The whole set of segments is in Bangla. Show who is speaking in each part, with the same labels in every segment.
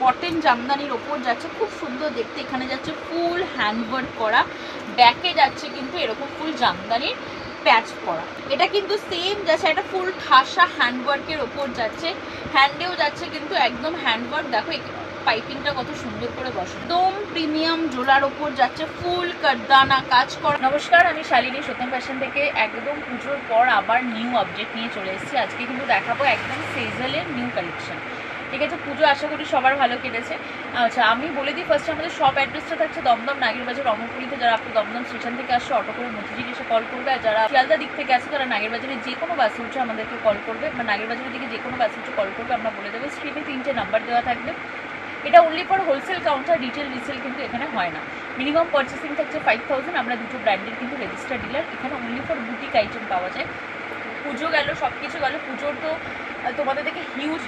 Speaker 1: কটন জামদানির ওপর যাচ্ছে, খুব সুন্দর দেখতে। এখানে যাচ্ছে ফুল হ্যান্ডওয়ার্ক করা, ব্যাকে যাচ্ছে কিন্তু এরকম ফুল জামদানির প্যাচ করা। এটা কিন্তু সেম যাচ্ছে একটা ফুল ঠাসা হ্যান্ডওয়ার্কের ওপর যাচ্ছে, হ্যান্ডেও যাচ্ছে কিন্তু একদম হ্যান্ডওয়ার্ক। দেখো পাইপিংটা কত সুন্দর করে বসে, একদম প্রিমিয়াম জোলার ওপর যাচ্ছে, ফুল কারদানা কাজ করা। নমস্কার, আমি শালিনী সত্যম ফ্যাশন থেকে একদম পুজোর পর আবার নিউ আপডেট নিয়ে চলে এসেছি। আজকে কিন্তু দেখাবো একদম সেজলের নিউ কালেকশন। ঠিক আছে, পুজো আশা করি সবার ভালো কেটেছে। আচ্ছা, আমি বলে দিই ফার্স্টে আমাদের শপ অ্যাড্রেসটা থাকছে দমদম নাগেরবাজার রমপুরিতে। যারা আপনি দমদম স্টেশন থেকে আসছে অটো করে মতিঝিল এসে কল করবে, আর যারা শিয়ালদা দিক থেকে আসছে তারা নাগেরবাজারে যে কোনো বাসে উঠে আমাদেরকে কল করবে, বা নাগেরবাজারের দিকে যে কোনো বাসে উঠে কল করবে, আমরা বলে দেবো। স্ক্রিনে 3টে নাম্বার দেওয়া থাকবে। এটা only for wholesale counter, retail resale কিন্তু এখানে হয় না। মিনিমাম পারচেসিং থাকছে 5000। আমরা দুটো ব্র্যান্ডের কিন্তু রেজিস্টার ডিলার। এখানে অনলি ফর বুটিক আইটেম পাওয়া যায়। পুজো গেল, সব কিছু গেল। পুজোর তো তোমাদের থেকে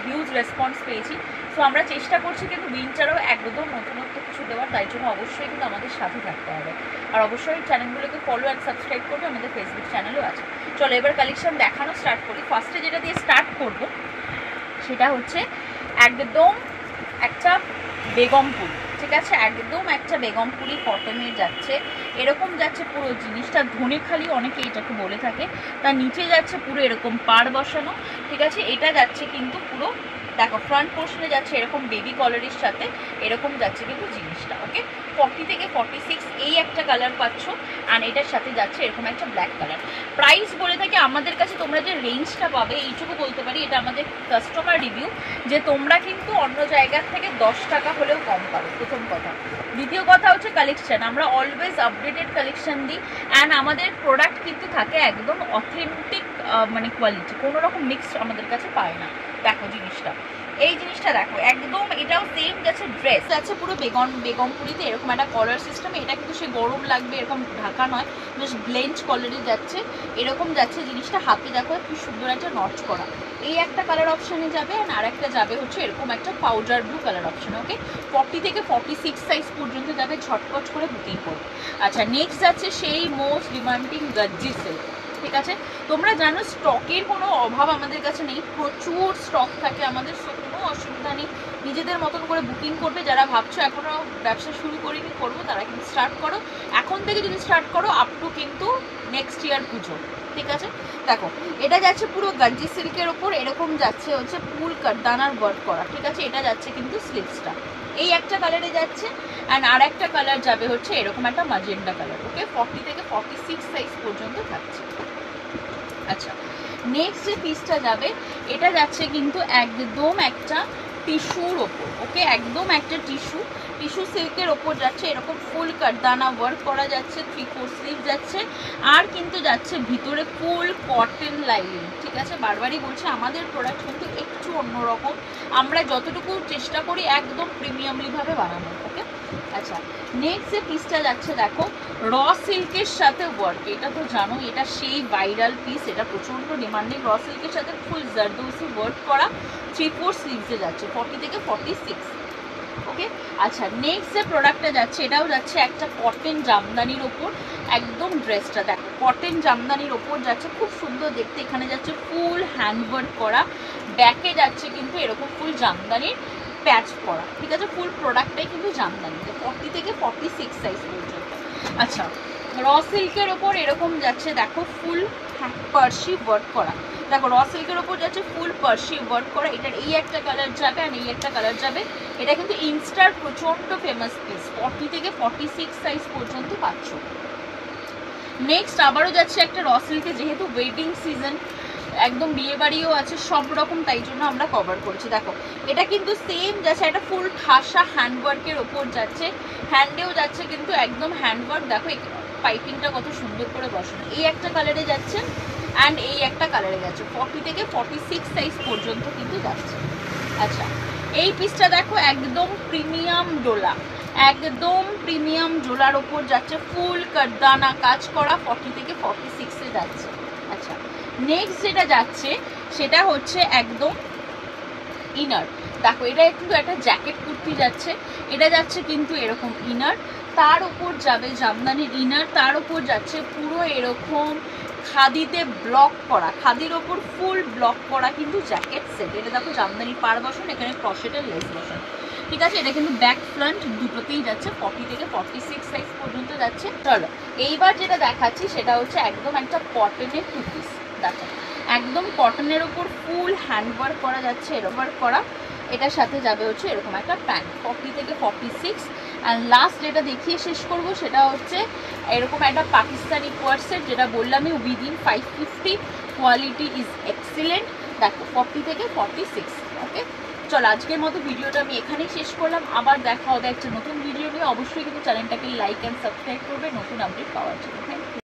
Speaker 1: হিউজ রেসপন্স পেয়েছি। সো আমরা চেষ্টা করছি কিন্তু উইন্টারও একদম নতুনত্ব কিছু দেওয়ার, তাই জন্য অবশ্যই কিন্তু আমাদের সাথে থাকতে হবে। আর অবশ্যই চ্যানেলগুলোকে ফলো অ্যান্ড সাবস্ক্রাইব করবে, আমাদের ফেসবুক চ্যানেলও আছে। চলো এবার কালেকশন দেখানো স্টার্ট করি। ফার্স্টে যেটা দিয়ে স্টার্ট করব সেটা হচ্ছে একদম একটা বেগমপুর। ঠিক আছে, একদম একটা বেগমপুরি কটনের যাচ্ছে, এরকম যাচ্ছে পুরো জিনিসটা। ধনেখালি অনেকে এটাকে বলে থাকে। তার নিচে যাচ্ছে পুরো এরকম পাড় বসানো। ঠিক আছে, এটা যাচ্ছে কিন্তু পুরো দেখো ফ্রন্ট পোর্শনে যাচ্ছে এরকম বেবি কলারের সাথে, এরকম যাচ্ছে কিন্তু জিনিসটা। ওকে, 40 থেকে 46 এই একটা কালার পাচ্ছ, আর এটার সাথে যাচ্ছে এরকম একটা ব্ল্যাক কালার। প্রাইস বলে থাকে আমাদের কাছে তোমরা যে রেঞ্জটা পাবে, এইটুকু বলতে পারি, এটা আমাদের কাস্টমার রিভিউ, যে তোমরা কিন্তু অন্য জায়গার থেকে 10 টাকা হলেও কম পাবে, প্রথম কথা। দ্বিতীয় কথা হচ্ছে কালেকশন, আমরা অলওয়েজ আপডেটেড কালেকশন দিই, অ্যান্ড আমাদের প্রোডাক্ট কিন্তু থাকে একদম অথেন্টিক, মানে কোয়ালিটি, কোনো রকম মিক্সড আমাদের কাছে পায় না। দেখো জিনিসটা, এই জিনিসটা দেখো, একদম এটাও সেম যাচ্ছে ড্রেস যাচ্ছে পুরো বেগমপুরিতে এরকম একটা কলার সিস্টেম। এটা কিন্তু সে গরম লাগবে এরকম ঢাকা নয়, বেশ ব্লেন্ড কলারে যাচ্ছে, এরকম যাচ্ছে জিনিসটা। হাতে দেখো কি সুন্দর একটা নচ করা। এই একটা কালার অপশানে যাবে, আর একটা যাবে হচ্ছে এরকম একটা পাউডার ব্লু কালার অপশানে। ওকে, 40 থেকে 46 সাইজ পর্যন্ত যাবে, ঝটপট করে বুকিং করবে। আচ্ছা, নেক্সট যাচ্ছে সেই মোস্ট ডিমান্ডিং গর্জি সিল্ক। ঠিক আছে, তোমরা জানো স্টকের কোনো অভাব আমাদের কাছে নেই, প্রচুর স্টক থাকে আমাদের, কোনো অসুবিধা নেই। নিজেদের মতন করে বুকিং করবে। যারা ভাবছো এখনো ব্যবসা শুরু করিনি, করবো, তারা কিন্তু স্টার্ট করো এখন থেকে। যদি স্টার্ট করো আপ টু কিন্তু নেক্সট ইয়ার পুজো। ঠিক আছে, দেখো এটা যাচ্ছে পুরো গার্জি সিল্কের ওপর, এরকম যাচ্ছে হচ্ছে ফুল কারদানার ওয়ার্ক করা। ঠিক আছে, এটা যাচ্ছে কিন্তু স্লিভসটা এই একটা কালারে যাচ্ছে, অ্যান্ড আর একটা কালার যাবে হচ্ছে এরকম একটা ম্যাজেন্ডা কালার। ওকে, 40 থেকে 46 সাইজ পর্যন্ত থাকছে। আচ্ছা, নেক্সট যে পিসটা যাবে, এটা যাচ্ছে কিন্তু একদম একটা টিস্যুর ওপর। ওকে, একদম একটা টিস্যু সিল্কের ওপর যাচ্ছে, এরকম ফুল কারদানা ওয়ার্ক করা যাচ্ছে, 3/4 স্লিভ যাচ্ছে, আর কিন্তু যাচ্ছে ভিতরে ফুল কটন লাইনিং। ঠিক আছে, বারবারই বলছি আমাদের প্রোডাক্ট কিন্তু একটু অন্যরকম, আমরা যতটুকু চেষ্টা করি একদম প্রিমিয়ামলিভাবে বানানো। ওকে, আচ্ছা, নেক্সট যে পিসটা যাচ্ছে দেখো র সিল্কের সাথে ওয়ার্ক। এটা তো জানো এটা সেই ভাইরাল পিস, এটা প্রচণ্ড ডিমান্ডিং। র সিল্কের সাথে ফুল জারদৌসি ওয়ার্ক করা, 3/4 স্লিভসে যাচ্ছে, 40 থেকে 46। ওকে, আচ্ছা, নেক্সট যে প্রোডাক্টটা যাচ্ছে এটাও যাচ্ছে একটা কটন জামদানির ওপর, একদম ড্রেসটা দেখো কটন জামদানির ওপর যাচ্ছে, খুব সুন্দর দেখতে। এখানে যাচ্ছে ফুল হ্যান্ডওয়ার্ক করা, ব্যাকে যাচ্ছে কিন্তু এরকম ফুল জামদানির প্যাচ করা। ঠিক আছে, ফুল প্রোডাক্টটাই কিন্তু জামদানিতে, 40 থেকে 46 সাইজ পর্যন্ত। আচ্ছা, র সিল্কের ওপর এরকম যাচ্ছে দেখো ফুল পার্সি ওয়ার্ক করা। দেখো র সিল্কের ওপর যাচ্ছে ফুল পার্সি ওয়ার্ক করা। এটার এই একটা কালার যাবে, আর এই একটা কালার যাবে। এটা কিন্তু ইনস্টার প্রচণ্ড ফেমাস পিস, 40 থেকে 46 সাইজ পর্যন্ত পাচ্ছ। নেক্সট আবারও যাচ্ছে একটা র সিল্কে, যেহেতু ওয়েডিং সিজন, একদম বিয়ে বাড়িও আছে সব রকম, তাই জন্য আমরা কভার করছি। দেখো এটা কিন্তু সেম যাচ্ছে একটা ফুল ঠাসা হ্যান্ডওয়ার্কের ওপর যাচ্ছে, হ্যান্ডেও যাচ্ছে কিন্তু একদম হ্যান্ডওয়ার্ক। দেখো পাইপিংটা কত সুন্দর করে বসানো। এই একটা কালারে যাচ্ছে, অ্যান্ড এই একটা কালারে যাচ্ছে, 40 থেকে 46 সাইজ পর্যন্ত কিন্তু যাচ্ছে। আচ্ছা, এই পিসটা দেখো একদম প্রিমিয়াম ডোলা, একদম প্রিমিয়াম ডোলার ওপর যাচ্ছে, ফুল কারদানা কাজ করা, 40 থেকে 46-এ যাচ্ছে। আচ্ছা, নেক্সট যেটা যাচ্ছে সেটা হচ্ছে একদম ইনার। দেখো এটা কিন্তু একটা জ্যাকেট কুর্তি যাচ্ছে, এটা যাচ্ছে কিন্তু এরকম ইনার, তার উপর যাবে জামদানির ইনার, তার উপর যাচ্ছে পুরো এরকম খাদিতে ব্লক করা, খাদির ওপর ফুল ব্লক করা কিন্তু জ্যাকেট সেট। এটা দেখো জামদানির পাড় বসানো, এখানে ক্রশেটের লেস বসানো। ঠিক আছে। এটা কিন্তু ব্যাক ফ্রন্ট দুটোতেই যাচ্ছে, 40 থেকে 46 সাইজ পর্যন্ত যাচ্ছে। চলো এইবার যেটা দেখাচ্ছি সেটা হচ্ছে একদম একটা কটনের 2 পিস। দেখো একদম কটনের ওপর ফুল হ্যান্ডওয়ার্ক করা যাচ্ছে, এরকম ওয়ার্ক করা। এটার সাথে যাবে হচ্ছে এরকম একটা প্যান্ট 40 থেকে 46। অ্যান্ড লাস্ট যেটা দেখিয়ে শেষ করব সেটা হচ্ছে এরকম একটা পাকিস্তানি কোয়ার্সেট, যেটা বললামই উইদিন 550, কোয়ালিটি ইজ এক্সিলেন্ট। দেখো 40 থেকে 46। ওকে চলো আজকের মতো ভিডিওটা আমি এখানেই শেষ করলাম। আবার দেখা হবে একটা নতুন ভিডিও নিয়ে। অবশ্যই কিন্তু চ্যানেলটাকে লাইক অ্যান্ড সাবস্ক্রাইব করবে নতুন আপডেট পাওয়ার জন্য।